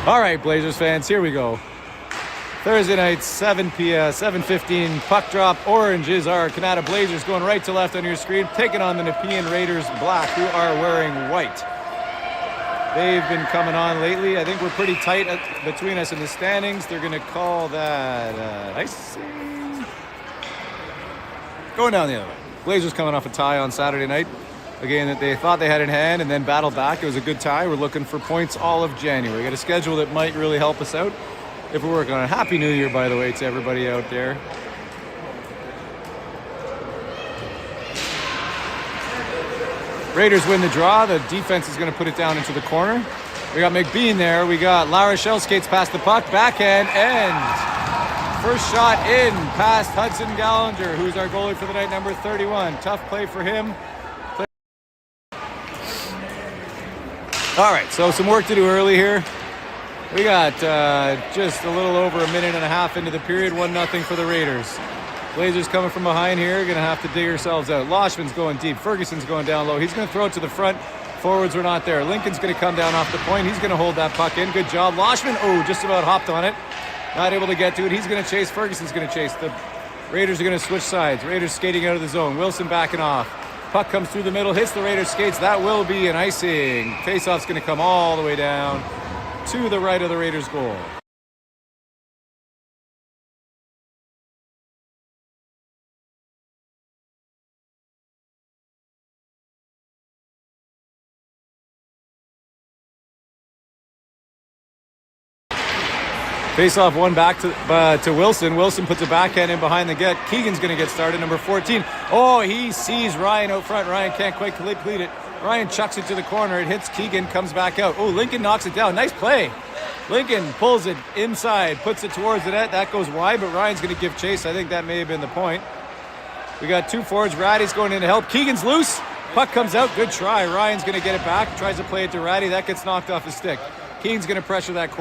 All right, Blazers fans, here we go. Thursday night, 7 p.m., 7:15, puck drop. Orange is our Kanata Blazers going right to left on your screen, taking on the Nepean Raiders Black, who are wearing white. They've been coming on lately. I think we're pretty tight between us in the standings. They're going to call that icing. Going down the other way. Blazers coming off a tie on Saturday night. Again, that they thought they had in hand and then battled back. It was a good tie. We're looking for points all of January. We got a schedule that might really help us out if we're working on it. Happy New Year, by the way, to everybody out there. Raiders win the draw. The defense is going to put it down into the corner. We got McBean there. We got La Rochelle skates past the puck. Backhand end. First shot in past Hudson Gallagher, who's our goalie for the night, number 31. Tough play for him. All right, so some work to do early here. We got just a little over a minute and a half into the period. 1-0 for the Raiders. Blazers coming from behind here. Going to have to dig ourselves out. Loshman's going deep. Ferguson's going down low. He's going to throw it to the front. Forwards are not there. Lincoln's going to come down off the point. He's going to hold that puck in. Good job. Loshman, just about hopped on it. Not able to get to it. He's going to chase. Ferguson's going to chase. The Raiders are going to switch sides. Raiders skating out of the zone. Wilson backing off. Puck comes through the middle. Hits the Raiders skates. That will be an icing. Faceoff's going to come all the way down to the right of the Raiders goal. Face-off one back to Wilson. Wilson puts a backhand in behind the get. Keegan's going to get started, number 14. He sees Ryan out front. Ryan can't quite complete it. Ryan chucks it to the corner. It hits Keegan, comes back out. Lincoln knocks it down. Nice play. Lincoln pulls it inside, puts it towards the net. That goes wide, but Ryan's going to give chase. I think that may have been the point. We got two forwards. Ratty's going in to help. Keegan's loose. Puck comes out. Good try. Ryan's going to get it back. Tries to play it to Ratty. That gets knocked off his stick. Keegan's going to pressure that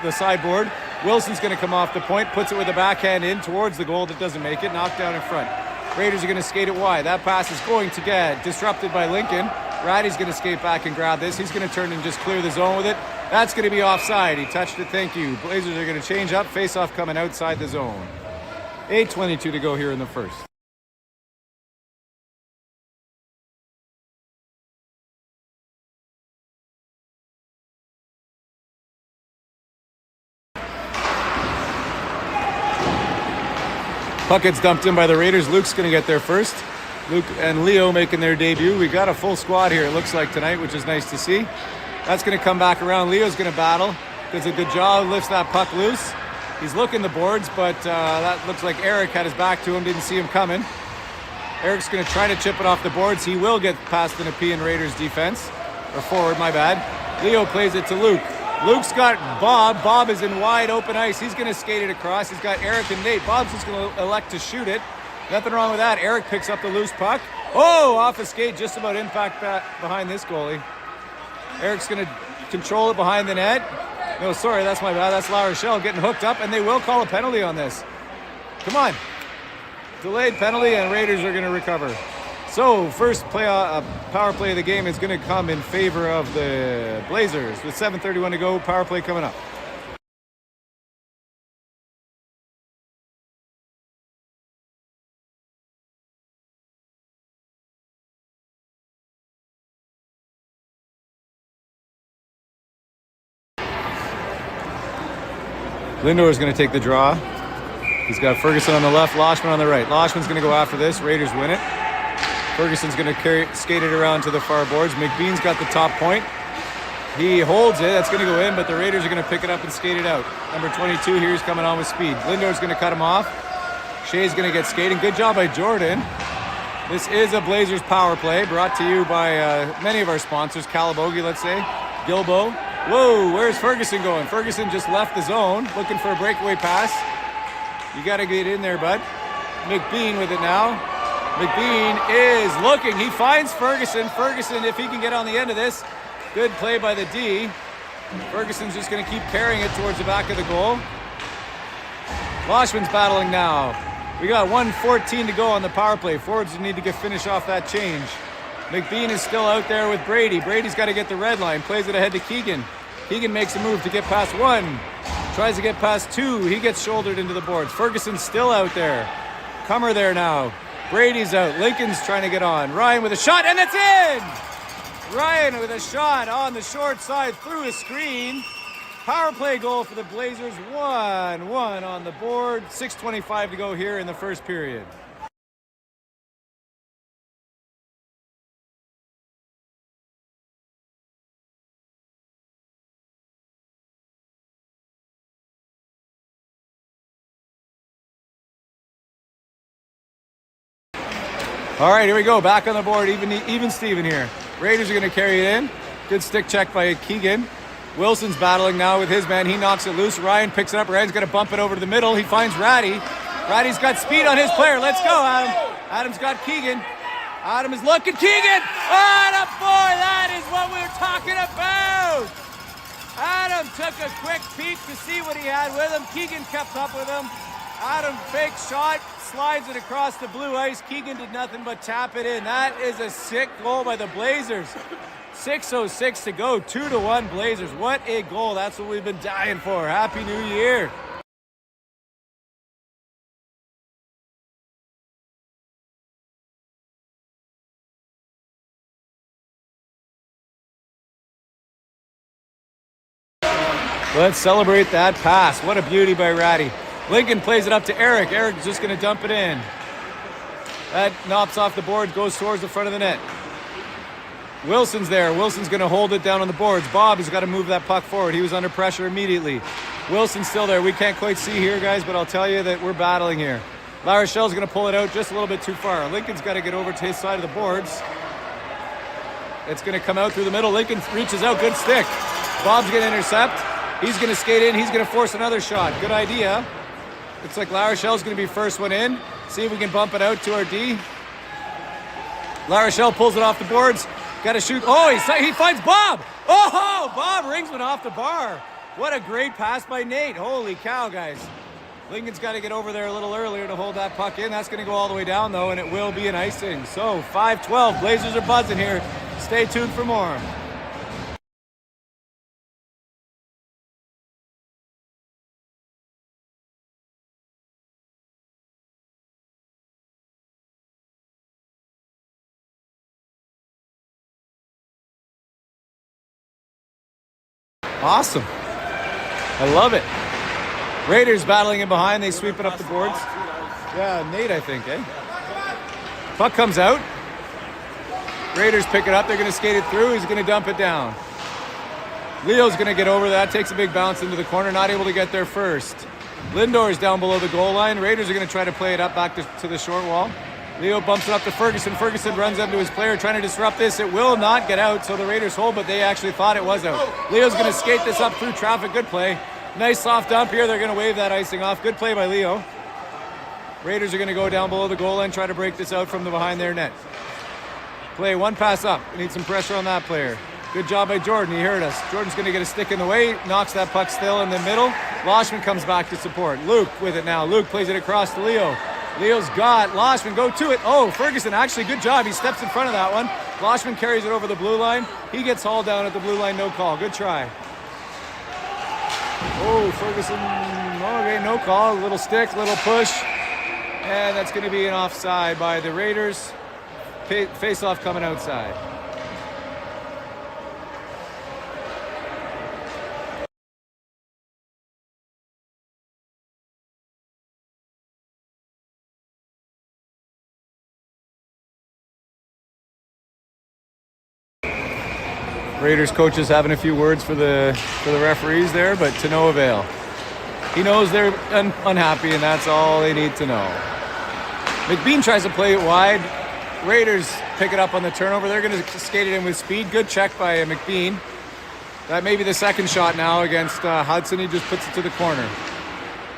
the sideboard. Wilson's going to come off the point, puts it with a backhand in towards the goal that doesn't make it. Knocked down in front. Raiders are going to skate it wide. That pass is going to get disrupted by Lincoln. Ratty's going to skate back and grab this. He's going to turn and just clear the zone with it. That's going to be offside. He touched it. Thank you. Blazers are going to change up. Face-off coming outside the zone. 8:22 to go here in the first. Puck gets dumped in by the Raiders. Luke's going to get there first. Luke and Leo making their debut. We got a full squad here, it looks like, tonight, which is nice to see. That's going to come back around. Leo's going to battle. Does a good job. Lifts that puck loose. He's looking the boards, but that looks like Eric had his back to him. Didn't see him coming. Eric's going to try to chip it off the boards. He will get past the Nepean Raiders defense. Or forward, my bad. Leo plays it to Luke. Luke's got Bob. Bob is in wide open ice. He's going to skate it across. He's got Eric and Nate. Bob's just going to elect to shoot it. Nothing wrong with that. Eric picks up the loose puck. Off a skate, just about impact behind this goalie. Eric's going to control it behind the net. No, sorry, that's my bad. That's La Rochelle getting hooked up, and they will call a penalty on this. Come on. Delayed penalty, and Raiders are going to recover. So, first power play of the game is going to come in favor of the Blazers. With 7:31 to go, power play coming up. Lindor is going to take the draw. He's got Ferguson on the left, Loshman on the right. Loshman's going to go after this. Raiders win it. Ferguson's going to skate it around to the far boards. McBean's got the top point. He holds it. That's going to go in, but the Raiders are going to pick it up and skate it out. Number 22 here is coming on with speed. Lindor's going to cut him off. Shea's going to get skating. Good job by Jordan. This is a Blazers power play brought to you by many of our sponsors. Calabogie, let's say. Gilbo. Whoa, where's Ferguson going? Ferguson just left the zone, looking for a breakaway pass. You got to get in there, bud. McBean with it now. McBean is looking. He finds Ferguson. Ferguson, if he can get on the end of this. Good play by the D. Ferguson's just going to keep carrying it towards the back of the goal. Loshman's battling now. We got 1:14 to go on the power play. Forwards need to finish off that change. McBean is still out there with Brady. Brady's got to get the red line. Plays it ahead to Keegan. Keegan makes a move to get past one. Tries to get past two. He gets shouldered into the boards. Ferguson's still out there. Comer there now. Brady's out. Lincoln's trying to get on. Ryan with a shot, and it's in! Ryan with a shot on the short side through a screen. Power play goal for the Blazers. 1-1 on the board. 6:25 to go here in the first period. All right, here we go. Back on the board. Even Steven here. Raiders are going to carry it in. Good stick check by Keegan. Wilson's battling now with his man. He knocks it loose. Ryan picks it up. Ryan's going to bump it over to the middle. He finds Ratty. Ratty's got speed on his player. Let's go, Adam. Adam's got Keegan. Adam is looking. Keegan! Oh, boy, that is what we were talking about. Adam took a quick peek to see what he had with him. Keegan kept up with him. Adam fake shot, slides it across the blue ice. Keegan did nothing but tap it in. That is a sick goal by the Blazers. 6:06 to go, 2-1 Blazers. What a goal. That's what we've been dying for. Happy New Year. Let's celebrate that pass. What a beauty by Ratty. Lincoln plays it up to Eric. Eric's just going to dump it in. That knocks off the board, goes towards the front of the net. Wilson's there. Wilson's going to hold it down on the boards. Bob has got to move that puck forward. He was under pressure immediately. Wilson's still there. We can't quite see here, guys, but I'll tell you that we're battling here. La Rochelle's going to pull it out just a little bit too far. Lincoln's got to get over to his side of the boards. It's going to come out through the middle. Lincoln reaches out. Good stick. Bob's going to intercept. He's going to skate in. He's going to force another shot. Good idea. Looks like La Rochelle's going to be first one in. See if we can bump it out to our D. La Rochelle pulls it off the boards. Got to shoot. Oh, he finds Bob. Oh, Bob rings one off the bar. What a great pass by Nate. Holy cow, guys. Lincoln's got to get over there a little earlier to hold that puck in. That's going to go all the way down, though, and it will be an icing. So, 5-12. Blazers are buzzing here. Stay tuned for more. Awesome. I love it. Raiders battling in behind. They sweep it up the boards. Yeah, Nate, I think, eh? Puck comes out. Raiders pick it up. They're going to skate it through. He's going to dump it down. Leo's going to get over that. Takes a big bounce into the corner. Not able to get there first. Lindor's down below the goal line. Raiders are going to try to play it up back to the short wall. Leo bumps it up to Ferguson. Ferguson runs up to his player trying to disrupt this. It will not get out, so the Raiders hold, but they actually thought it was out. Leo's going to skate this up through traffic. Good play. Nice soft dump here. They're going to wave that icing off. Good play by Leo. Raiders are going to go down below the goal line, try to break this out from the behind their net. Play one pass up. We need some pressure on that player. Good job by Jordan. He heard us. Jordan's going to get a stick in the way. Knocks that puck still in the middle. Loshman comes back to support. Luke with it now. Luke plays it across to Leo. Leo's got Loshman, go to it. Oh, Ferguson, actually good job. He steps in front of that one. Loshman carries it over the blue line. He gets hauled down at the blue line, no call. Good try. Oh, Ferguson, okay, no call. Little stick, little push. And that's going to be an offside by the Raiders. Face-off coming outside. Raiders coach is having a few words for the referees there, but to no avail. He knows they're unhappy, and that's all they need to know. McBean tries to play it wide. Raiders pick it up on the turnover. They're going to skate it in with speed. Good check by McBean. That may be the second shot now against Hudson. He just puts it to the corner.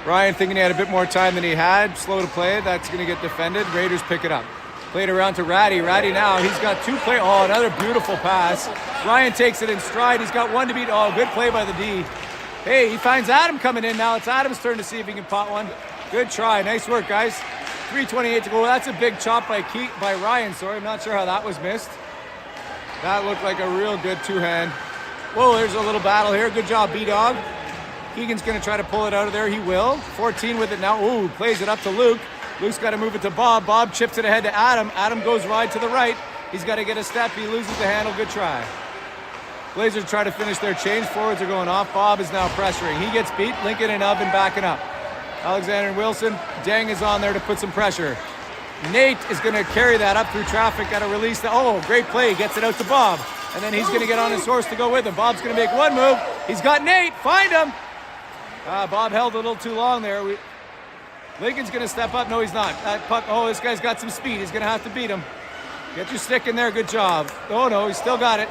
Ryan thinking he had a bit more time than he had. Slow to play it. That's going to get defended. Raiders pick it up. Played around to Ratty. Ratty now, he's got two play. Oh, another beautiful pass. Ryan takes it in stride. He's got one to beat. Oh, good play by the D. Hey, he finds Adam coming in now. It's Adam's turn to see if he can pot one. Good try. Nice work, guys. 3:28 to go. That's a big chop by Ryan. Sorry, I'm not sure how that was missed. That looked like a real good two-hand. Whoa, there's a little battle here. Good job, B-Dog. Keegan's going to try to pull it out of there. He will. 14 with it now. Ooh, plays it up to Luke. Luke's got to move it to Bob. Bob chips it ahead to Adam. Adam goes wide to the right. He's got to get a step. He loses the handle. Good try. Blazers try to finish their change. Forwards are going off. Bob is now pressuring. He gets beat. Lincoln and Oven backing up. Alexander and Wilson. Dang is on there to put some pressure. Nate is going to carry that up through traffic. Got to release the... Oh, great play. Gets it out to Bob. And then he's going to get on his horse to go with him. Bob's going to make one move. He's got Nate. Find him. Bob held a little too long there. Lincoln's going to step up. No, he's not. That puck... Oh, this guy's got some speed. He's going to have to beat him. Get your stick in there. Good job. Oh, no, he's still got it.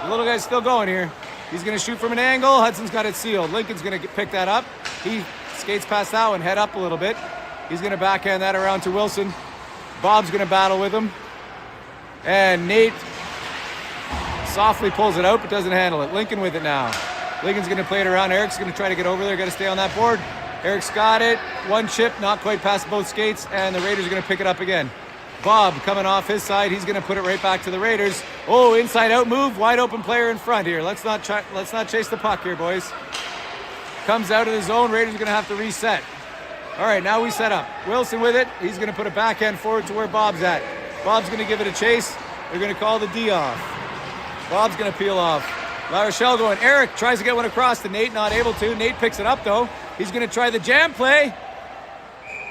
The little guy's still going here. He's going to shoot from an angle. Hudson's got it sealed. Lincoln's going to pick that up. He skates past that one, head up a little bit. He's going to backhand that around to Wilson. Bob's going to battle with him. And Nate softly pulls it out, but doesn't handle it. Lincoln with it now. Lincoln's going to play it around. Eric's going to try to get over there. Got to stay on that board. Eric's got it. One chip, not quite past both skates, and the Raiders are going to pick it up again. Bob coming off his side. He's going to put it right back to the Raiders. Oh, inside out move. Wide open player in front here. Let's not chase the puck here, boys. Comes out of the zone. Raiders are going to have to reset. All right, now we set up. Wilson with it. He's going to put a backhand forward to where Bob's at. Bob's going to give it a chase. They're going to call the D off. Bob's going to peel off. La Rochelle going. Eric tries to get one across to Nate. Not able to. Nate picks it up, though. He's going to try the jam play.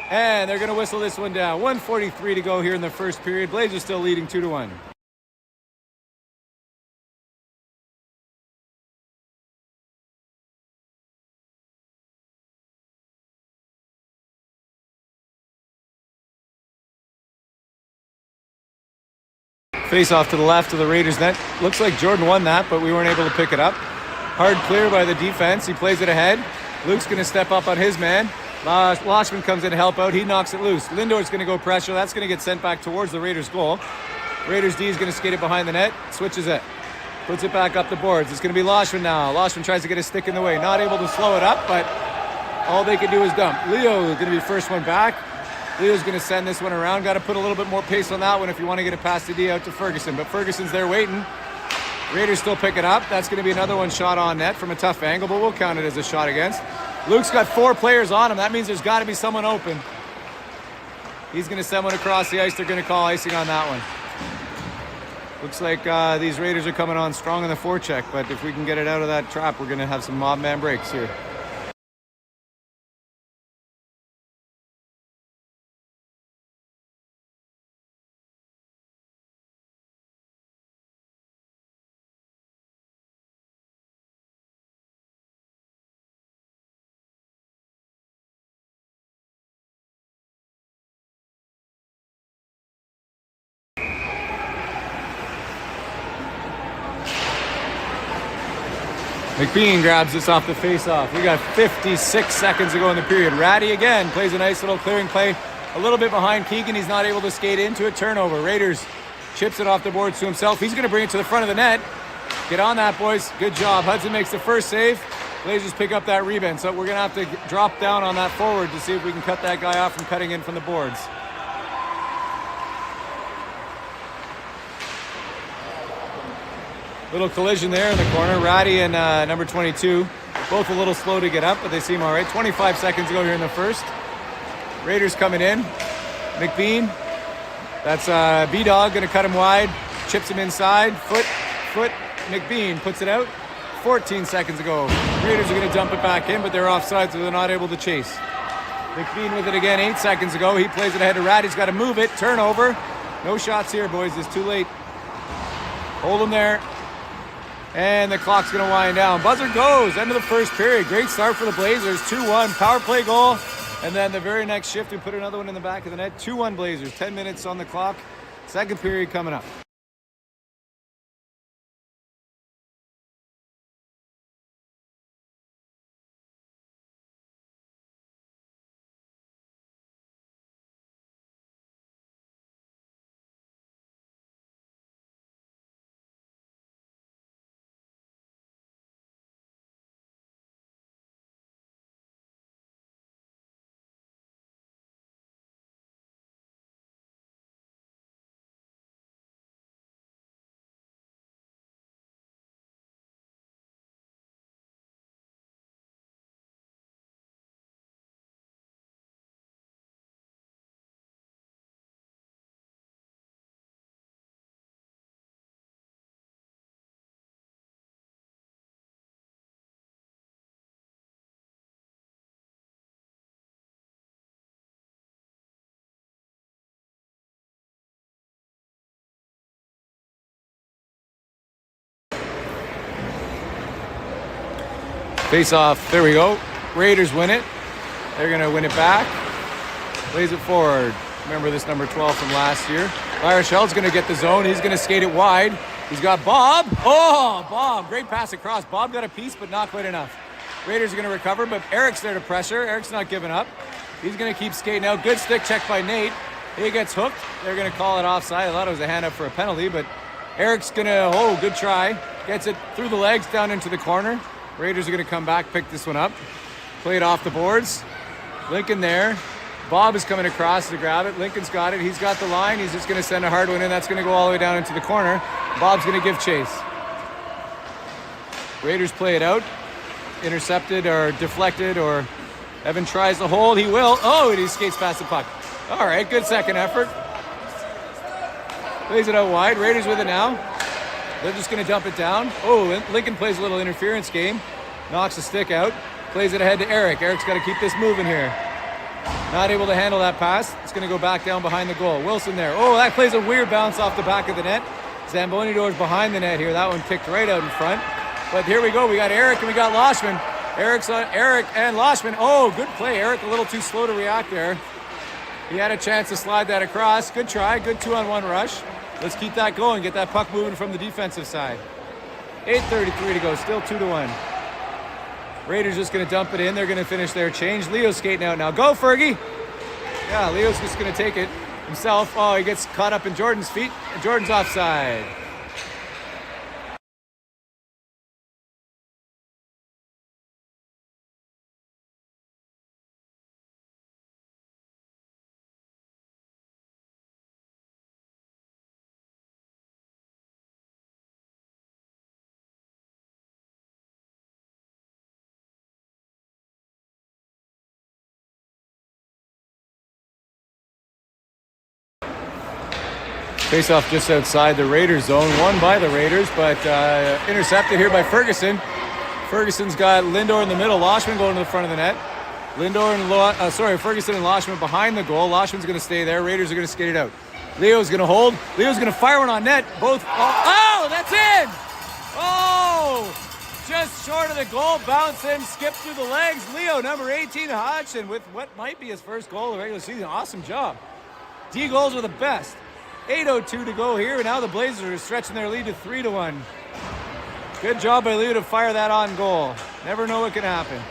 And they're going to whistle this one down. 1:43 to go here in the first period. Blazers still leading 2-1. Face off to the left of the Raiders net. Looks like Jordan won that, but we weren't able to pick it up. Hard clear by the defense. He plays it ahead. Luke's going to step up on his man. Loshman comes in to help out. He knocks it loose. Lindor's going to go pressure. That's going to get sent back towards the Raiders' goal. Raiders D is going to skate it behind the net. Switches it. Puts it back up the boards. It's going to be Loshman now. Loshman tries to get his stick in the way. Not able to slow it up, but all they can do is dump. Leo is going to be first one back. Leo's going to send this one around. Got to put a little bit more pace on that one if you want to get it past the D out to Ferguson. But Ferguson's there waiting. Raiders still pick it up. That's going to be another one shot on net from a tough angle, but we'll count it as a shot against. Luke's got 4 players on him. That means there's got to be someone open. He's going to send one across the ice. They're going to call icing on that one. Looks like these Raiders are coming on strong in the forecheck, but if we can get it out of that trap, we're going to have some mob man breaks here. Nepean grabs this off the face-off. We got 56 seconds to go in the period. Ratty again plays a nice little clearing play. A little bit behind Keegan. He's not able to skate into a turnover. Raiders chips it off the boards to himself. He's going to bring it to the front of the net. Get on that, boys. Good job. Hudson makes the first save. Blazers pick up that rebound. So we're going to have to drop down on that forward to see if we can cut that guy off from cutting in from the boards. Little collision there in the corner. Ratty and number 22, both a little slow to get up, but they seem all right. 25 seconds to go here in the first. Raiders coming in. McBean. That's B-Dog, going to cut him wide. Chips him inside. Foot. McBean puts it out. 14 seconds to go. Raiders are going to dump it back in, but they're offside, so they're not able to chase. McBean with it again. 8 seconds to go. He plays it ahead to Ratty. He's got to move it. Turnover. No shots here, boys. It's too late. Hold him there. And the clock's going to wind down. Buzzer goes. End of the first period. Great start for the Blazers. 2-1. Power play goal. And then the very next shift, we put another one in the back of the net. 2-1 Blazers. 10 minutes on the clock. Second period coming up. Face off. There we go. Raiders win it. They're going to win it back. Plays it forward. Remember this number 12 from last year. Larachel's going to get the zone. He's going to skate it wide. He's got Bob. Oh, Bob. Great pass across. Bob got a piece, but not quite enough. Raiders are going to recover, but Eric's there to pressure. Eric's not giving up. He's going to keep skating out. Good stick check by Nate. He gets hooked. They're going to call it offside. I thought it was a hand up for a penalty, but Eric's going to, good try. Gets it through the legs down into the corner. Raiders are going to come back, pick this one up. Play it off the boards. Lincoln there. Bob is coming across to grab it. Lincoln's got it. He's got the line. He's just going to send a hard one in. That's going to go all the way down into the corner. Bob's going to give chase. Raiders play it out. Intercepted or deflected, or Evan tries to hold. He will. Oh, and he skates past the puck. All right, good second effort. Plays it out wide. Raiders with it now. They're just going to dump it down. Oh, Lincoln plays a little interference game. Knocks the stick out. Plays it ahead to Eric. Eric's got to keep this moving here. Not able to handle that pass. It's going to go back down behind the goal. Wilson there. Oh, that plays a weird bounce off the back of the net. Zamboni doors behind the net here. That one kicked right out in front. But here we go. We got Eric and we got Loshman. Eric and Loshman. Oh, good play. Eric a little too slow to react there. He had a chance to slide that across. Good try. Good 2-on-1 rush. Let's keep that going. Get that puck moving from the defensive side. 8:33 to go. Still 2-1. Raiders just going to dump it in. They're going to finish their change. Leo's skating out now. Go, Fergie. Yeah, Leo's just going to take it himself. Oh, he gets caught up in Jordan's feet. And Jordan's offside. Face-off just outside the Raiders zone. Won by the Raiders, but intercepted here by Ferguson. Ferguson's got Lindor in the middle. Loshman going to the front of the net. Ferguson and Loshman behind the goal. Loshman's going to stay there. Raiders are going to skate it out. Leo's going to hold. Leo's going to fire one on net. Both. Oh, that's in! Oh! Just short of the goal. Bounce in, skip through the legs. Leo, number 18, Hodgson, with what might be his first goal of the regular season. Awesome job. D goals are the best. 8:02 to go here, and now the Blazers are stretching their lead to 3-1. Good job by Leo to fire that on goal. Never know what can happen.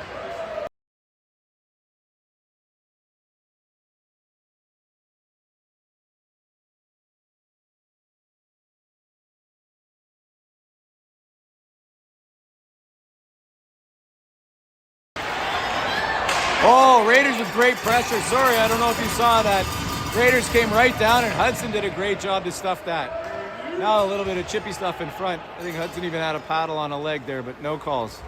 Oh, Raiders with great pressure. Sorry, I don't know if you saw that. Raiders came right down, and Hudson did a great job to stuff that. Now a little bit of chippy stuff in front. I think Hudson even had a paddle on a leg there, but no calls.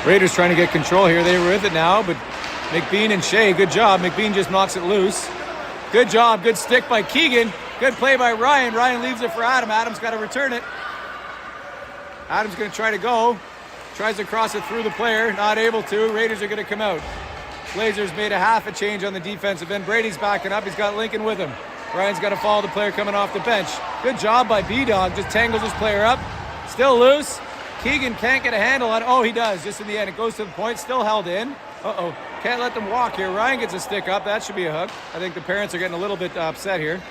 Raiders trying to get control here. They were with it now, but McBean and Shea, good job. McBean just knocks it loose. Good job, good stick by Keegan. Good play by Ryan. Ryan leaves it for Adam. Adam's got to return it. Adam's going to try to go. Tries to cross it through the player, not able to. Raiders are going to come out. Blazers made a half a change on the defensive end. Brady's backing up. He's got Lincoln with him. Ryan's got to follow the player coming off the bench. Good job by B-Dog. Just tangles his player up. Still loose. Keegan can't get a handle on it. Oh, he does. Just in the end. It goes to the point. Still held in. Uh-oh. Can't let them walk here. Ryan gets a stick up. That should be a hook. I think the parents are getting a little bit upset here.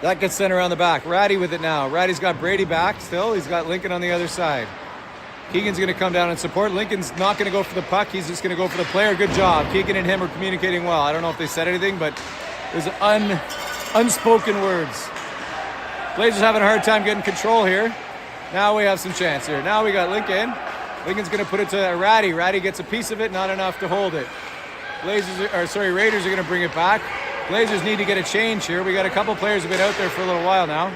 That gets sent around the back. Ratty with it now. Ratty's got Brady back still. He's got Lincoln on the other side. Keegan's going to come down and support. Lincoln's not going to go for the puck. He's just going to go for the player. Good job. Keegan and him are communicating well. I don't know if they said anything, but there's unspoken words. Blazers having a hard time getting control here. Now we have some chance here. Now we got Lincoln. Lincoln's going to put it to Ratty. Ratty gets a piece of it, not enough to hold it. Raiders are going to bring it back. Blazers need to get a change here. We got a couple players who've been out there for a little while now.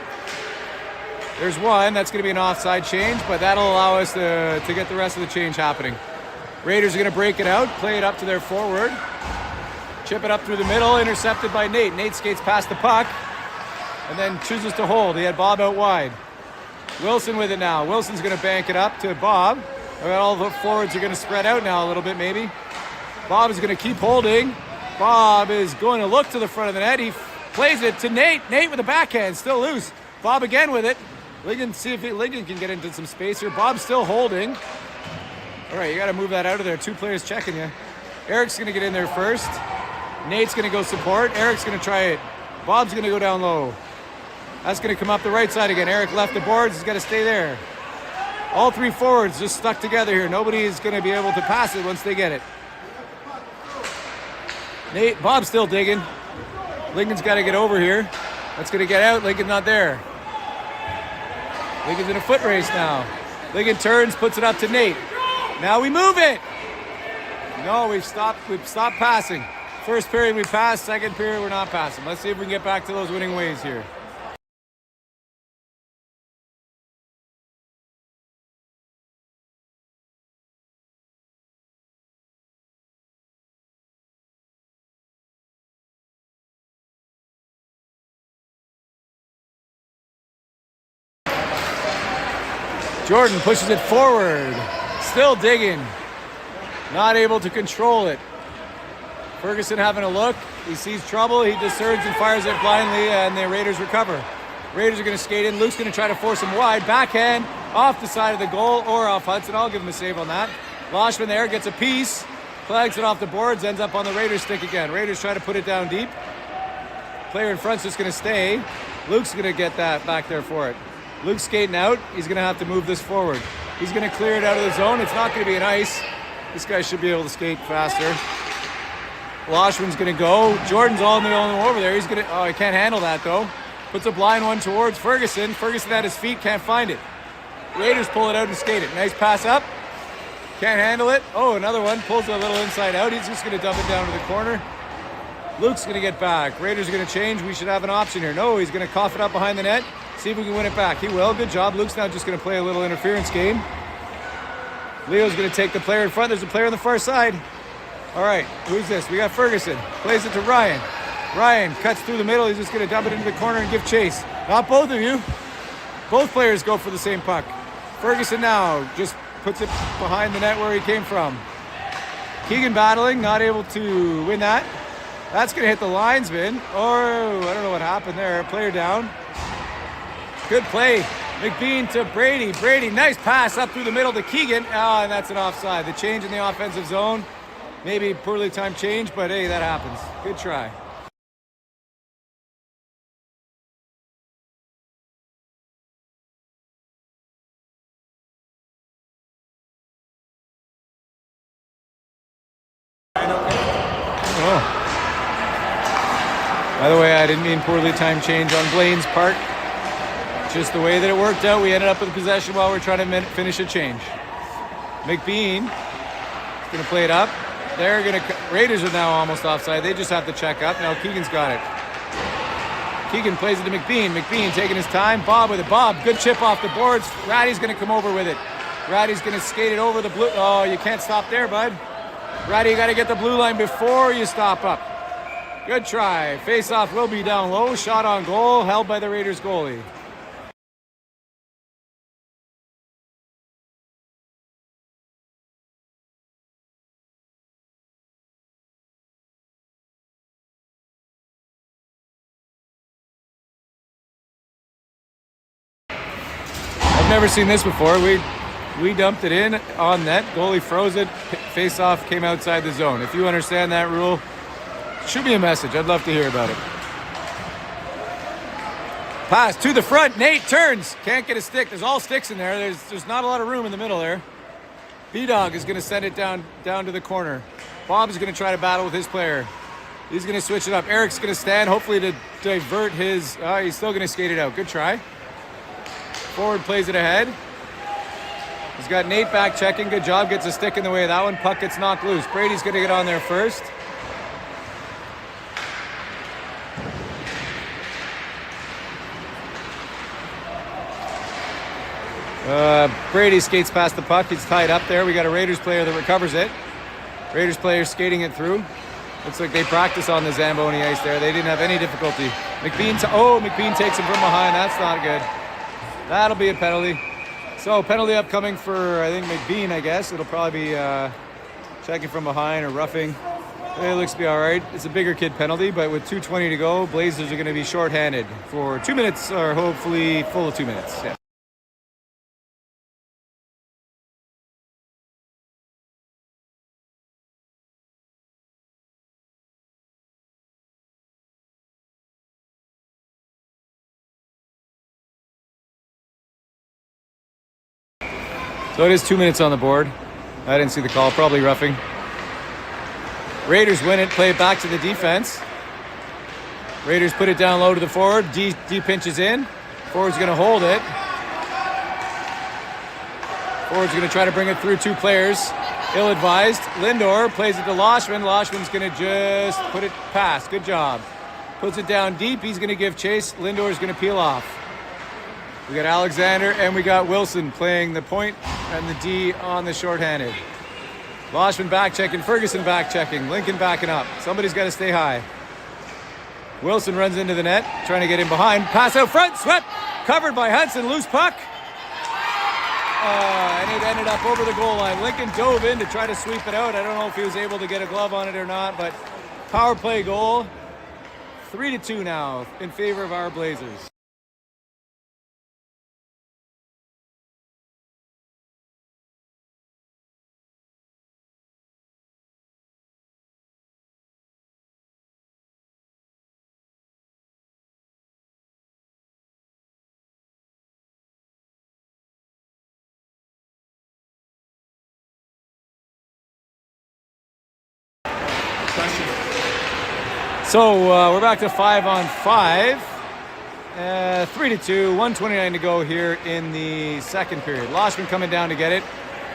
There's one. That's going to be an offside change, but that'll allow us to get the rest of the change happening. Raiders are going to break it out, play it up to their forward. Chip it up through the middle, intercepted by Nate. Nate skates past the puck and then chooses to hold. He had Bob out wide. Wilson with it now. Wilson's going to bank it up to Bob. All the forwards are going to spread out now a little bit maybe. Bob is going to keep holding. Bob is going to look to the front of the net. He plays it to Nate. Nate with a backhand, still loose. Bob again with it. Ligon, see if Ligon can get into some space here. Bob's still holding. All right, you got to move that out of there. 2 players checking you. Eric's going to get in there first. Nate's going to go support. Eric's going to try it. Bob's going to go down low. That's going to come up the right side again. Eric left the boards. He's got to stay there. All 3 forwards just stuck together here. Nobody is going to be able to pass it once they get it. Bob's still digging. Lincoln's got to get over here. That's going to get out. Lincoln's not there. Lincoln's in a foot race now. Lincoln turns, puts it up to Nate. Now we move it. No, we've stopped passing. First period we passed, second period we're not passing. Let's see if we can get back to those winning ways here. Jordan pushes it forward. Still digging. Not able to control it. Ferguson having a look. He sees trouble. He discerns and fires it blindly, and the Raiders recover. Raiders are going to skate in. Luke's going to try to force him wide. Backhand off the side of the goal or off Hudson. I'll give him a save on that. Loshman there gets a piece. Flags it off the boards. Ends up on the Raiders stick again. Raiders try to put it down deep. Player in front's just going to stay. Luke's going to get that back there for it. Luke's skating out. He's going to have to move this forward. He's going to clear it out of the zone. It's not going to be an ice. This guy should be able to skate faster. Loshman's going to go. Jordan's all in the only over there. He's going to... Oh, he can't handle that, though. Puts a blind one towards Ferguson. Ferguson at his feet. Can't find it. Raiders pull it out and skate it. Nice pass up. Can't handle it. Oh, another one. Pulls it a little inside out. He's just going to dump it down to the corner. Luke's going to get back. Raiders are going to change. We should have an option here. No, he's going to cough it up behind the net. See if we can win it back. He will. Good job. Luke's now just going to play a little interference game. Leo's going to take the player in front. There's a player on the far side. All right. Who's this? We got Ferguson. Plays it to Ryan. Ryan cuts through the middle. He's just going to dump it into the corner and give chase. Not both of you. Both players go for the same puck. Ferguson now just puts it behind the net where he came from. Keegan battling. Not able to win that. That's going to hit the linesman. Oh, I don't know what happened there. Player down. Good play. McBean to Brady. Brady, nice pass up through the middle to Keegan. Oh, and that's an offside. The change in the offensive zone. Maybe poorly timed change, but hey, that happens. Good try. Oh. By the way, I didn't mean poorly timed change on Blaine's part. Just the way that it worked out, we ended up with possession while we're trying to finish a change. McBean is going to play it up. They're going to... Raiders are now almost offside. They just have to check up. Now Keegan's got it. Keegan plays it to McBean. McBean taking his time. Bob with it. Bob, good chip off the boards. Ratty's going to come over with it. Ratty's going to skate it over the blue... Oh, you can't stop there, bud. Ratty, you got to get the blue line before you stop up. Good try. Face-off will be down low. Shot on goal. Held by the Raiders goalie. Never seen this before. We dumped it in on net. Goalie froze it. Face off came outside the zone. If you understand that rule, shoot me a message. I'd love to hear about it. Pass to the front. Nate turns. Can't get a stick. There's all sticks in there. There's not a lot of room in the middle there. B-Dog is going to send it down to the corner. Bob is going to try to battle with his player. He's going to switch it up. Eric's going to stand, hopefully to divert his... he's still going to skate it out. Good try. Forward plays it ahead. He's got Nate back checking. Good job. Gets a stick in the way of that one. Puck gets knocked loose. Brady's going to get on there first. Brady skates past the puck. He's tied up there. We got a Raiders player that recovers it. Raiders player skating it through. Looks like they practice on the Zamboni ice there. They didn't have any difficulty. McBean takes him from behind. That's not good. That'll be a penalty. So penalty upcoming for, I think, Nepean, I guess. It'll probably be checking from behind or roughing. It looks to be all right. It's a bigger kid penalty, but with 2:20 to go, Blazers are going to be shorthanded for 2 minutes, or hopefully full of 2 minutes. Yeah. So it is 2 minutes on the board. I didn't see the call, probably roughing. Raiders win it, play it back to the defense. Raiders put it down low to the forward. D pinches in. Forward's going to hold it. Forward's going to try to bring it through 2 players. Ill-advised. Lindor plays it to Loshman. Loshman's going to just put it past. Good job. Puts it down deep. He's going to give chase. Lindor's going to peel off. We got Alexander and we got Wilson playing the point and the D on the shorthanded. Loshman back checking, Ferguson back checking, Lincoln backing up. Somebody's got to stay high. Wilson runs into the net, trying to get in behind. Pass out front, swept, covered by Hudson, loose puck. And it ended up over the goal line. Lincoln dove in to try to sweep it out. I don't know if he was able to get a glove on it or not, but power play goal. 3-2 now in favor of our Blazers. So we're back to 5-on-5. 3-2, 1:29 to go here in the second period. Loshman coming down to get it.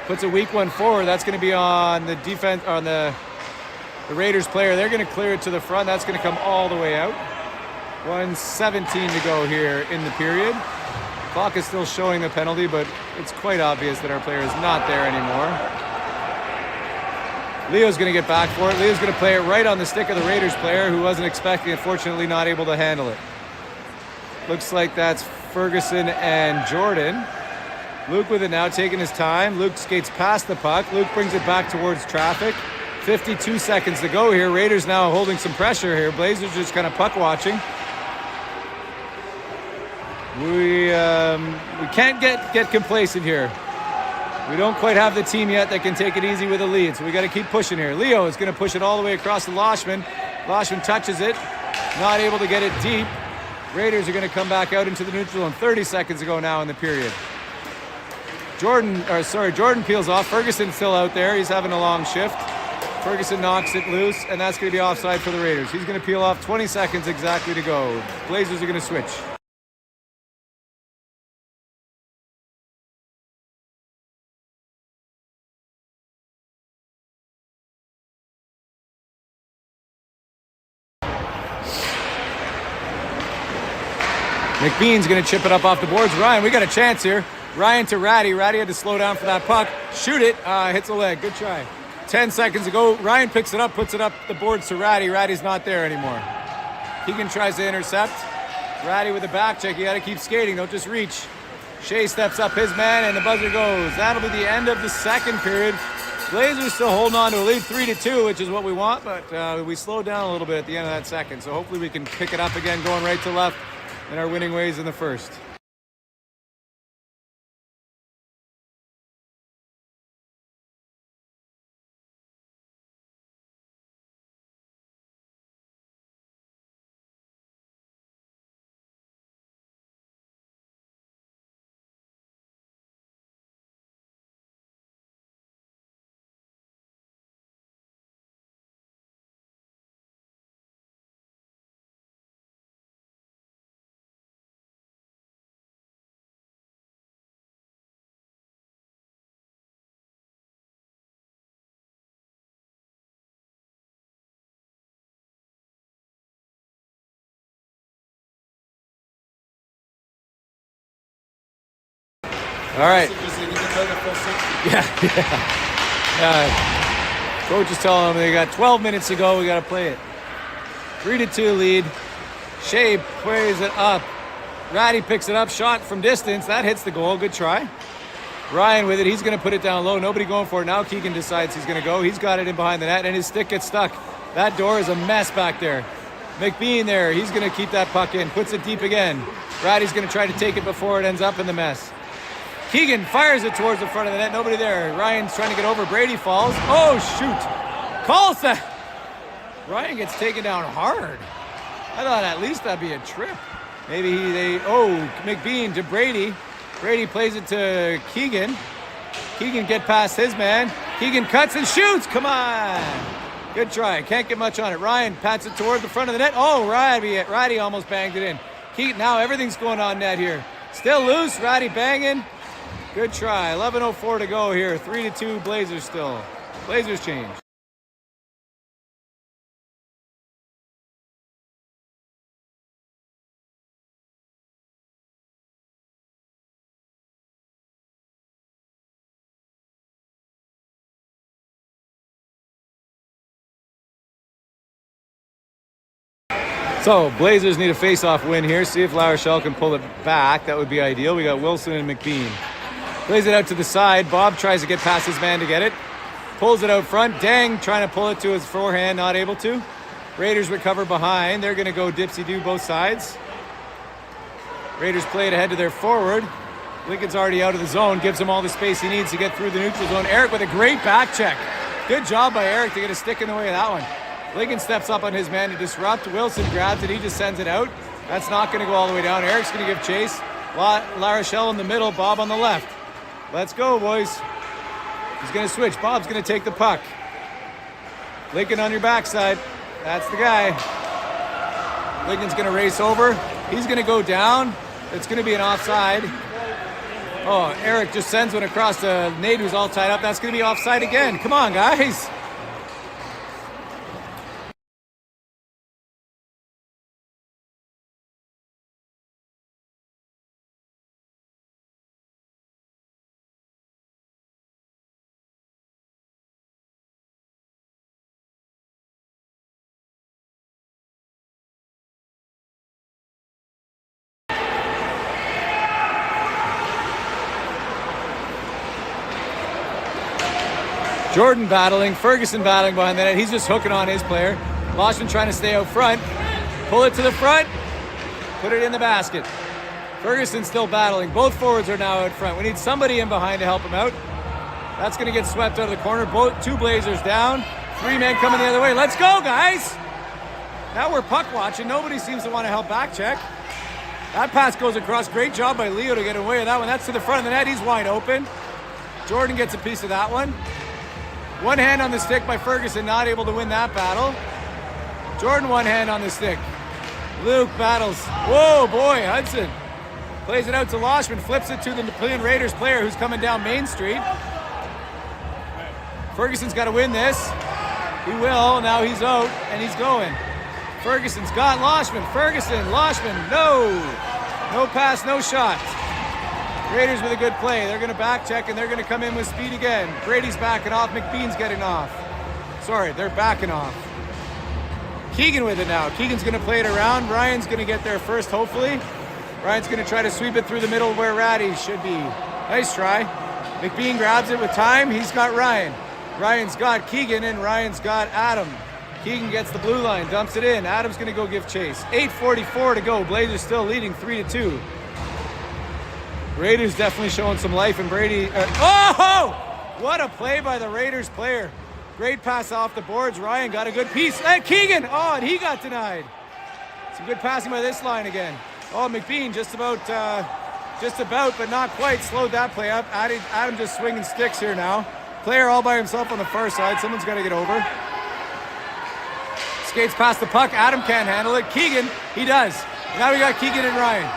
Puts a weak one forward. That's going to be on the defense, on the Raiders player. They're going to clear it to the front. That's going to come all the way out. 1:17 to go here in the period. Clock is still showing the penalty, but it's quite obvious that our player is not there anymore. Leo's going to get back for it. Leo's going to play it right on the stick of the Raiders player who wasn't expecting it, fortunately not able to handle it. Looks like that's Ferguson and Jordan. Luke with it now, taking his time. Luke skates past the puck. Luke brings it back towards traffic. 52 seconds to go here. Raiders now holding some pressure here. Blazers just kind of puck watching. We can't get complacent here. We don't quite have the team yet that can take it easy with a lead, so we got to keep pushing here. Leo is going to push it all the way across to Loshman. Loshman touches it, not able to get it deep. Raiders are going to come back out into the neutral zone 30 seconds ago now in the period. Jordan peels off. Ferguson's still out there. He's having a long shift. Ferguson knocks it loose, and that's going to be offside for the Raiders. He's going to peel off 20 seconds exactly to go. Blazers are going to switch. Nepean's going to chip it up off the boards. Ryan, we got a chance here. Ryan to Ratty. Ratty had to slow down for that puck. Shoot it. Hits a leg. Good try. 10 seconds ago. Ryan picks it up, puts it up the boards to Ratty. Ratty's not there anymore. Keegan tries to intercept. Ratty with a back check. You got to keep skating. Don't just reach. Shea steps up his man, and the buzzer goes. That'll be the end of the second period. Blazers still holding on to a lead 3-2, which is what we want, but we slowed down a little bit at the end of that second. So hopefully we can pick it up again, going right to left in our winning ways in the first. All right. Yeah. Coach is telling them they got 12 minutes to go. We got to play it. 3-2 lead. Shea plays it up. Ratty picks it up, shot from distance. That hits the goal. Good try. Ryan with it. He's going to put it down low. Nobody going for it now. Keegan decides he's going to go. He's got it in behind the net, and his stick gets stuck. That door is a mess back there. McBean there. He's going to keep that puck in. Puts it deep again. Ratty's going to try to take it before it ends up in the mess. Keegan fires it towards the front of the net. Nobody there. Ryan's trying to get over. Brady falls. Oh, shoot. Calls that. Ryan gets taken down hard. I thought at least that'd be a trip. Maybe McBean to Brady. Brady plays it to Keegan. Keegan get past his man. Keegan cuts and shoots. Come on. Good try. Can't get much on it. Ryan pats it toward the front of the net. Oh, Ratty almost banged it in. Keegan, now everything's going on net here. Still loose. Ratty banging. Good try. 11:04 to go here. 3-2 Blazers still. Blazers change. So, Blazers need a face-off win here. See if La Rochelle can pull it back. That would be ideal. We got Wilson and McBean. Plays it out to the side. Bob tries to get past his man to get it. Pulls it out front. Dang, trying to pull it to his forehand, not able to. Raiders recover behind. They're going to go dipsy-do both sides. Raiders play it ahead to their forward. Lincoln's already out of the zone. Gives him all the space he needs to get through the neutral zone. Eric with a great back check. Good job by Eric to get a stick in the way of that one. Lincoln steps up on his man to disrupt. Wilson grabs it. He just sends it out. That's not going to go all the way down. Eric's going to give chase. La Rochelle in the middle. Bob on the left. Let's go, boys. He's going to switch. Bob's going to take the puck. Lincoln on your backside. That's the guy. Lincoln's going to race over. He's going to go down. It's going to be an offside. Oh, Eric just sends one across to Nate, who's all tied up. That's going to be offside again. Come on, guys. Jordan battling, Ferguson battling behind the net. He's just hooking on his player. Loshman trying to stay out front. Pull it to the front. Put it in the basket. Ferguson still battling. Both forwards are now out front. We need somebody in behind to help him out. That's going to get swept out of the corner. Two Blazers down. 3 men coming the other way. Let's go, guys. Now we're puck watching. Nobody seems to want to help back check. That pass goes across. Great job by Leo to get away with that one. That's to the front of the net. He's wide open. Jordan gets a piece of that one. One hand on the stick by Ferguson, not able to win that battle. Jordan, one hand on the stick. Luke battles. Whoa, boy, Hudson. Plays it out to Loshman, flips it to the Nepean Raiders player who's coming down Main Street. Ferguson's got to win this. He will, now he's out, and he's going. Ferguson's got Loshman. Ferguson, Loshman, no. No pass, no shot. Raiders with a good play. They're going to back check, and they're going to come in with speed again. Brady's backing off. McBean's getting off. Sorry, they're backing off. Keegan with it now. Keegan's going to play it around. Ryan's going to get there first, hopefully. Ryan's going to try to sweep it through the middle where Ratty should be. Nice try. McBean grabs it with time. He's got Ryan. Ryan's got Keegan, and Ryan's got Adam. Keegan gets the blue line, dumps it in. Adam's going to go give chase. 8:44 to go. Blazers still leading 3-2. Raiders definitely showing some life, and Brady... what a play by the Raiders player. Great pass off the boards. Ryan got a good piece. And Keegan! Oh, and he got denied. Some good passing by this line again. Oh, McBean just about, but not quite. Slowed that play up. Adam just swinging sticks here now. Player all by himself on the far side. Someone's got to get over. Skates past the puck. Adam can't handle it. Keegan, he does. Now we got Keegan and Ryan.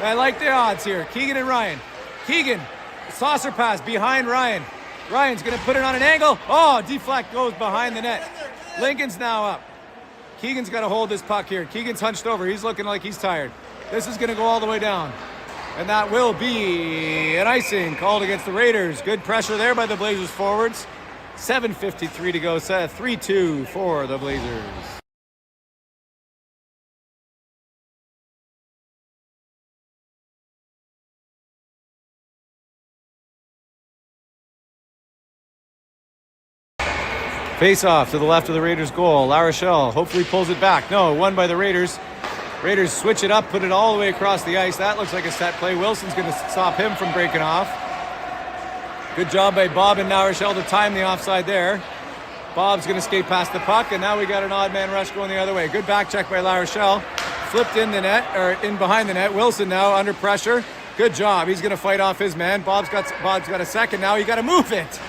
I like the odds here. Keegan and Ryan. Keegan, saucer pass behind Ryan. Ryan's going to put it on an angle. Oh, deflect goes behind the net. Lincoln's now up. Keegan's got to hold this puck here. Keegan's hunched over. He's looking like he's tired. This is going to go all the way down. And that will be an icing called against the Raiders. Good pressure there by the Blazers forwards. 7:53 to go. 3-2 for the Blazers. Face off to the left of the Raiders goal. La Rochelle hopefully pulls it back. No, won by the Raiders. Raiders switch it up, put it all the way across the ice. That looks like a set play. Wilson's going to stop him from breaking off. Good job by Bob and La Rochelle to time the offside there. Bob's going to skate past the puck, and now we got an odd man rush going the other way. Good back check by La Rochelle. Flipped in the net, or in behind the net. Wilson now under pressure. Good job. He's going to fight off his man. Bob's got a second now. You got to move it.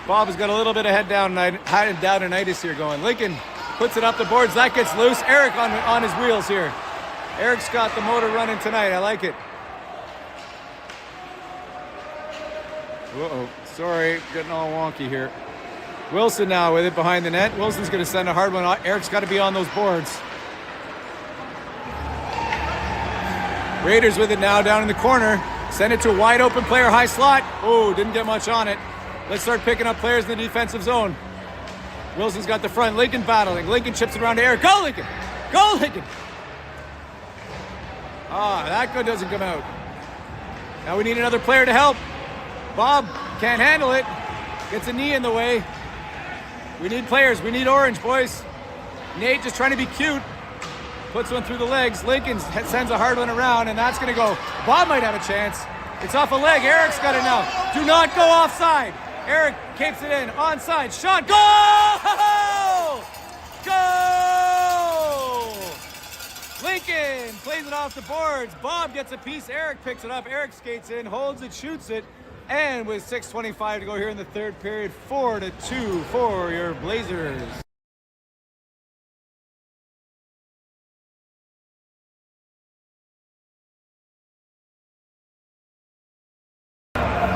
Bob has got a little bit of head downitis here going. Lincoln puts it up the boards. That gets loose. Eric on his wheels here. Eric's got the motor running tonight. I like it. Uh-oh. Sorry. Getting all wonky here. Wilson now with it behind the net. Wilson's going to send a hard one. Eric's got to be on those boards. Raiders with it now down in the corner. Send it to a wide open player, high slot. Oh, didn't get much on it. Let's start picking up players in the defensive zone. Wilson's got the front. Lincoln battling. Lincoln chips it around to Eric. Go, Lincoln! Go, Lincoln! That good doesn't come out. Now we need another player to help. Bob can't handle it. Gets a knee in the way. We need players. We need orange, boys. Nate just trying to be cute. Puts one through the legs. Lincoln sends a hard one around, and that's going to go. Bob might have a chance. It's off a leg. Eric's got it now. Do not go offside. Eric keeps it in. Onside. Shot. Goal! Goal! Lincoln plays it off the boards. Bob gets a piece. Eric picks it up. Eric skates in, holds it, shoots it. And with 6:25 to go here in the third period, 4-2 for your Blazers.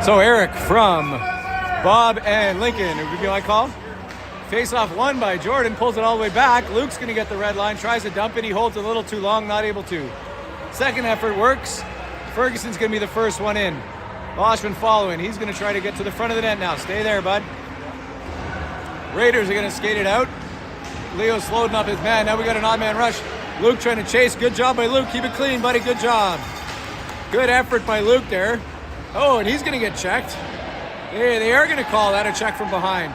So Eric from Bob and Lincoln, it would be my call. Face-off won by Jordan, pulls it all the way back. Luke's going to get the red line, tries to dump it. He holds it a little too long, not able to. Second effort works. Ferguson's going to be the first one in. Boschman following. He's going to try to get to the front of the net now. Stay there, bud. Raiders are going to skate it out. Leo's loading up his man. Now we got an odd man rush. Luke trying to chase. Good job by Luke. Keep it clean, buddy. Good job. Good effort by Luke there. Oh, and he's going to get checked. They are going to call that a check from behind.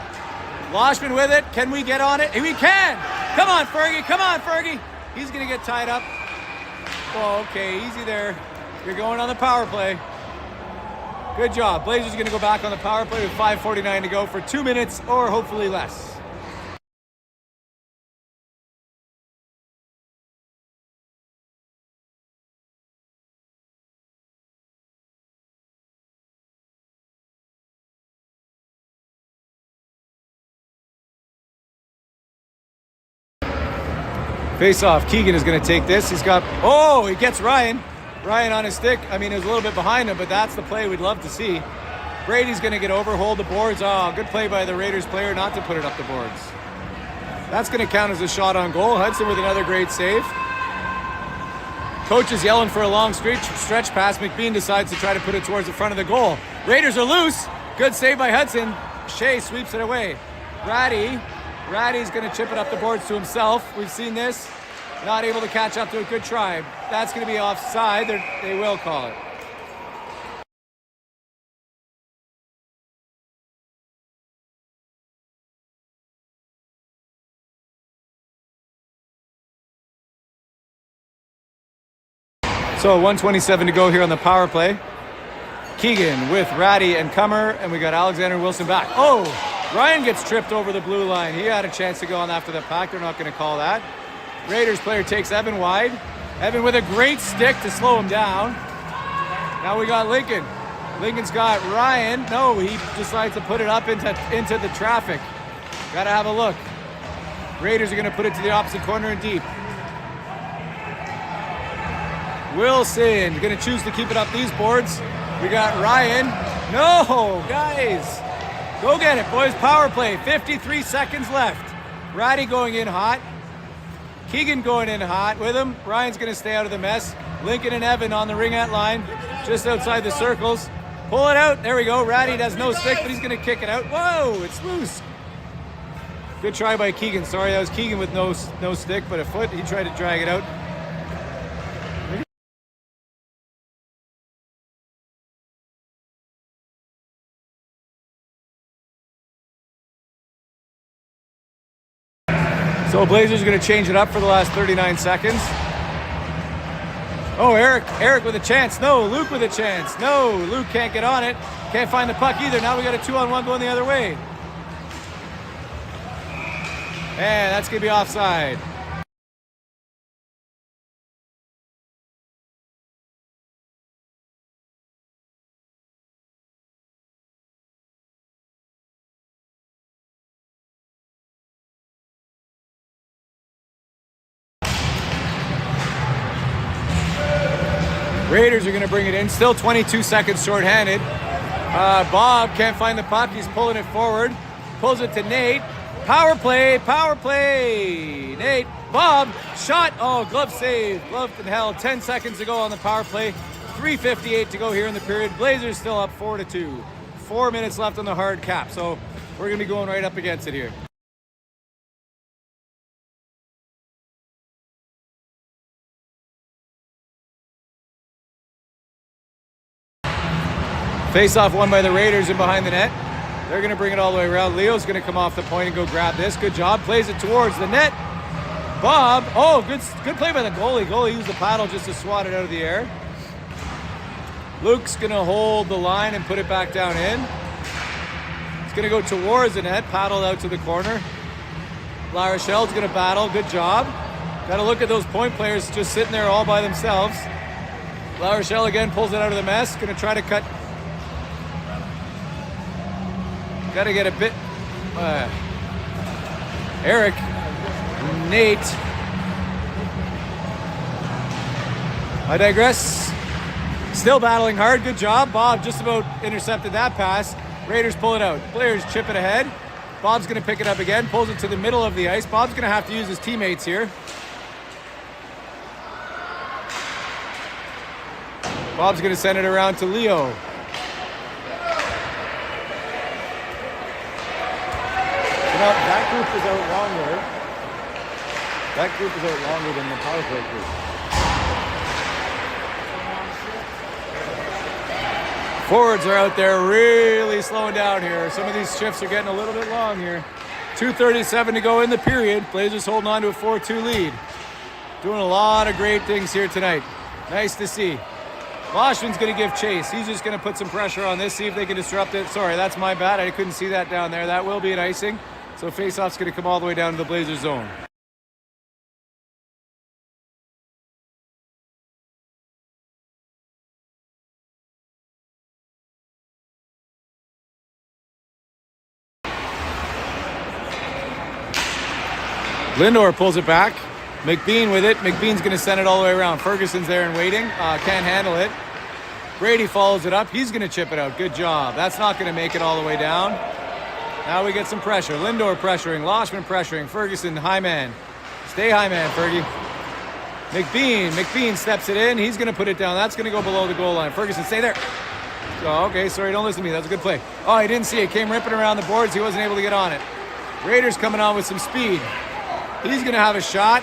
Loshman with it. Can we get on it? We can. Come on, Fergie. Come on, Fergie. He's going to get tied up. Oh, okay. Easy there. You're going on the power play. Good job. Blazers going to go back on the power play with 5:49 to go for 2 minutes or hopefully less. Face off. Keegan is going to take this. He gets Ryan. Ryan on his stick. I mean, it was a little bit behind him, but that's the play we'd love to see. Brady's going to get over, hold the boards. Oh, good play by the Raiders player not to put it up the boards. That's going to count as a shot on goal. Hudson with another great save. Coach is yelling for a long stretch pass. McBean decides to try to put it towards the front of the goal. Raiders are loose. Good save by Hudson. Shea sweeps it away. Ratty's going to chip it up the boards to himself. We've seen this. Not able to catch up to a good try. That's going to be offside. They will call it. So 1:27 to go here on the power play. Keegan with Ratty and Cummer, and we got Alexander Wilson back. Oh, Ryan gets tripped over the blue line. He had a chance to go on after the pack. They're not going to call that. Raiders player takes Evan wide. Evan with a great stick to slow him down. Now we got Lincoln. Lincoln's got Ryan. No, he decides to put it up into the traffic. Got to have a look. Raiders are going to put it to the opposite corner and deep. Wilson going to choose to keep it up these boards. We got Ryan. No, guys. Go get it, boys. Power play. 53 seconds left. Ratty going in hot. Keegan going in hot with him. Ryan's going to stay out of the mess. Lincoln and Evan on the ringette line, just outside the circles. Pull it out. There we go. Ratty has no stick, but he's going to kick it out. Whoa, it's loose. Good try by Keegan. Sorry, that was Keegan with no stick, but a foot. He tried to drag it out. So Blazers are going to change it up for the last 39 seconds. Oh, Eric with a chance. No, Luke with a chance. No, Luke can't get on it. Can't find the puck either. Now we got a 2-on-1 going the other way. And that's going to be offside. Raiders are going to bring it in. Still 22 seconds shorthanded. Bob can't find the puck. He's pulling it forward. Pulls it to Nate. Power play. Nate. Bob. Shot. Oh, glove save. Gloved in hell. 10 seconds to go on the power play. 3:58 to go here in the period. Blazers still up 4-2. 4 minutes left on the hard cap. So we're going to be going right up against it here. Face-off won by the Raiders and behind the net. They're going to bring it all the way around. Leo's going to come off the point and go grab this. Good job. Plays it towards the net. Bob. Oh, good play by the goalie. Goalie used the paddle just to swat it out of the air. Luke's going to hold the line and put it back down in. It's going to go towards the net. Paddled out to the corner. La Rochelle's going to battle. Good job. Got to look at those point players just sitting there all by themselves. La Rochelle again pulls it out of the mess. Going to try to cut. Got to get a bit. Eric, Nate. I digress. Still battling hard. Good job. Bob just about intercepted that pass. Raiders pull it out. Players chip it ahead. Bob's going to pick it up again. Pulls it to the middle of the ice. Bob's going to have to use his teammates here. Bob's going to send it around to Leo. That group is out longer. That group is out longer than the power play group. Forwards are out there really slowing down here. Some of these shifts are getting a little bit long here. 2:37 to go in the period. Blazers holding on to a 4-2 lead. Doing a lot of great things here tonight. Nice to see. Loshman's going to give chase. He's just going to put some pressure on this, see if they can disrupt it. Sorry, that's my bad. I couldn't see that down there. That will be an icing. So face-off's going to come all the way down to the Blazers zone. Lindor pulls it back. McBean with it. McBean's going to send it all the way around. Ferguson's there and waiting. Can't handle it. Brady follows it up. He's going to chip it out. Good job. That's not going to make it all the way down. Now we get some pressure. Lindor pressuring. Loshman pressuring. Ferguson, high man. Stay high man, Fergie. McBean steps it in. He's going to put it down. That's going to go below the goal line. Ferguson, stay there. Oh, okay. Sorry, don't listen to me. That's a good play. Oh, I didn't see it. Came ripping around the boards. He wasn't able to get on it. Raiders coming on with some speed. He's going to have a shot.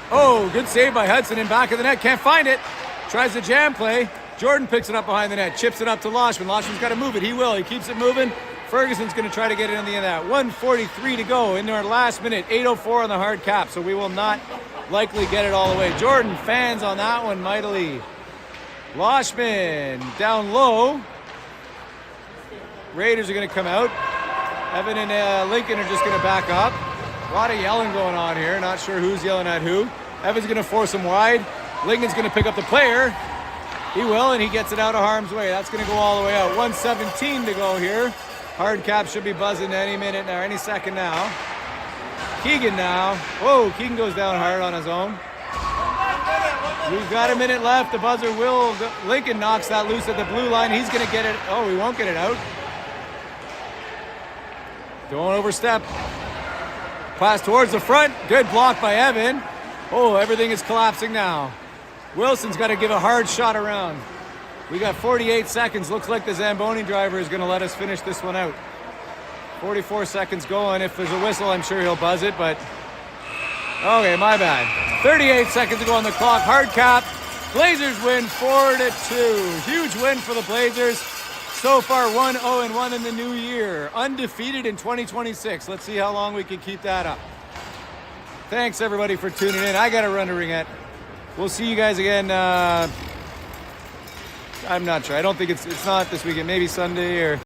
Oh, good save by Hudson in back of the net. Can't find it. Tries the jam play. Jordan picks it up behind the net. Chips it up to Loshman. Loshman's got to move it. He will. He keeps it moving. Ferguson's going to try to get it in the end of that. 1:43 to go in our last minute. 8:04 on the hard cap, so we will not likely get it all the way. Jordan fans on that one mightily. Loshman down low. Raiders are going to come out. Evan and Lincoln are just going to back up. A lot of yelling going on here. Not sure who's yelling at who. Evan's going to force him wide. Lincoln's going to pick up the player. He will, and he gets it out of harm's way. That's going to go all the way out. 1:17 to go here. Hard cap should be buzzing any minute now, any second now. Keegan now. Whoa, Keegan goes down hard on his own. We've got a minute left. The buzzer will. Lincoln knocks that loose at the blue line. He's going to get it. Oh, he won't get it out. Don't overstep. Pass towards the front. Good block by Evan. Oh, everything is collapsing now. Wilson's got to give a hard shot around. We got 48 seconds. Looks like the Zamboni driver is going to let us finish this one out. 44 seconds going. If there's a whistle, I'm sure he'll buzz it, but... Okay, my bad. 38 seconds to go on the clock. Hard cap. Blazers win 4-2. Huge win for the Blazers. So far, 1-0-1 in the new year. Undefeated in 2026. Let's see how long we can keep that up. Thanks everybody for tuning in. I got to run to Ringette. We'll see you guys again. I'm not sure. I don't think it's not this weekend. Maybe Sunday or